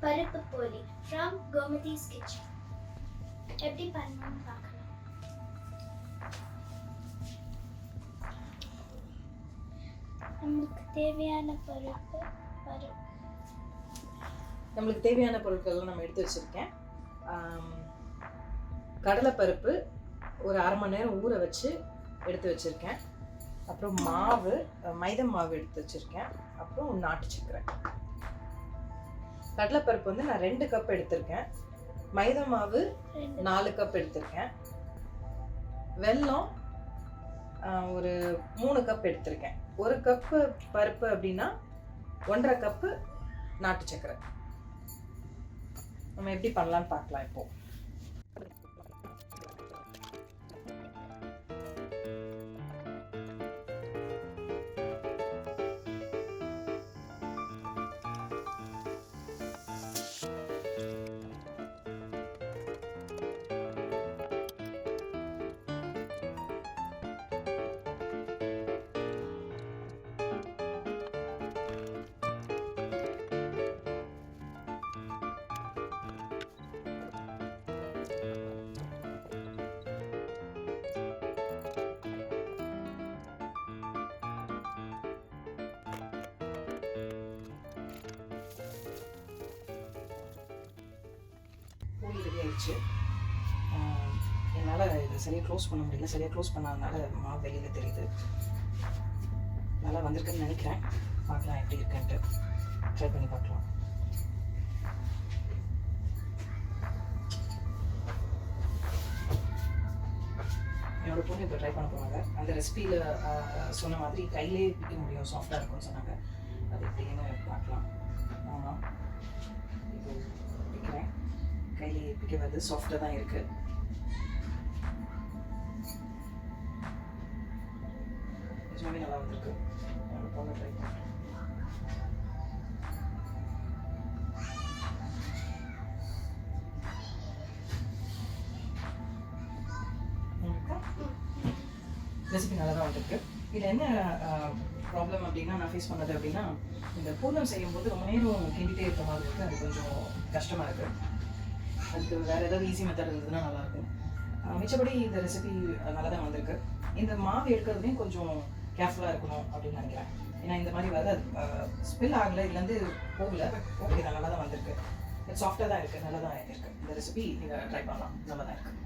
பருப்பு போலி from Gomathi's kitchen. எப்படி பண்ணணும்னு பார்க்கலாம். நமக்கு தேவையான பொருட்கள்லாம் நம்ம எடுத்து வச்சுருக்கேன். கடலைப்பருப்பு ஒரு அரை மணி நேரம் ஊற வச்சு எடுத்து வச்சுருக்கேன். அப்புறம் மாவு, மைதா மாவு எடுத்து வச்சுருக்கேன். அப்புறம் நாட்டு சர்க்கரை. கடலைப்பருப்பு வந்து நான் 2 கப் எடுத்திருக்கேன். மைதா மாவு 4 கப் எடுத்திருக்கேன். வெல்லம் ஒரு 3 கப் எடுத்திருக்கேன். 1 கப்பு பருப்பு அப்படின்னா 1.5 கப்பு நாட்டு சர்க்கரை. நம்ம எப்படி பண்ணலான்னு பார்க்கலாம். இப்போ போலி ரெடி ஆயிடுச்சு. என்னால் இதை சரியாக க்ளோஸ் பண்ண முடியல. சரியாக க்ளோஸ் பண்ணாதனால மாவு வெளியில் தெரியுது. நல்லா வந்திருக்குன்னு நினைக்கிறேன். பார்க்கலாம் எப்படி இருக்குன்ட்டு. ட்ரை பண்ணி பார்க்கலாம். என்னோட பொண்ணு இப்போ ட்ரை பண்ண போனாங்க. அந்த ரெசிபியில் சொன்ன மாதிரி கையிலே பிக்க முடியும், சாஃப்டாக இருக்கும்னு சொன்னாங்க. அது எப்படின்னு பார்க்கலாம். ஆமாம், இப்போ பிக்கிறேன். கையிலே பிக்க வருது, சாஃப்டாக தான் இருக்குது. நிஜமாவே நல்லா வந்திருக்கு. என்னோட பொண்ணு ட்ரை பண்ணுறேன். ரெசிபி நல்லா தான் வந்திருக்கு. இதில் என்ன ப்ராப்ளம் அப்படின்னா நான் ஃபேஸ் பண்ணது அப்படின்னா, இந்த பூர்ணம் செய்யும்போது ரொம்ப நேரம் கிண்டிகிட்டே இருக்க மாதிரி இருக்குது. அது கொஞ்சம் கஷ்டமாக இருக்குது. அதுக்கு வேறு ஏதாவது ஈஸி மெத்தட் இருந்ததுன்னா நல்லாயிருக்கும். மிச்சபடி இந்த ரெசிபி நல்லா தான் வந்திருக்கு. இந்த மாவு எடுக்கிறதுலையும் கொஞ்சம் கேர்ஃபுல்லாக இருக்கணும் அப்படின்னு நினைக்கிறேன். ஏன்னா இந்த மாதிரி வந்து அது ஸ்பில் ஆகலை, இதுலேருந்து போகல. ஓகே, நல்லா தான் வந்திருக்கு. சாஃப்டாக தான் இருக்குது, நல்லா தான் இருக்குது. இந்த ரெசிபி நீங்கள் ட்ரை பண்ணலாம், நல்லா தான் இருக்குது.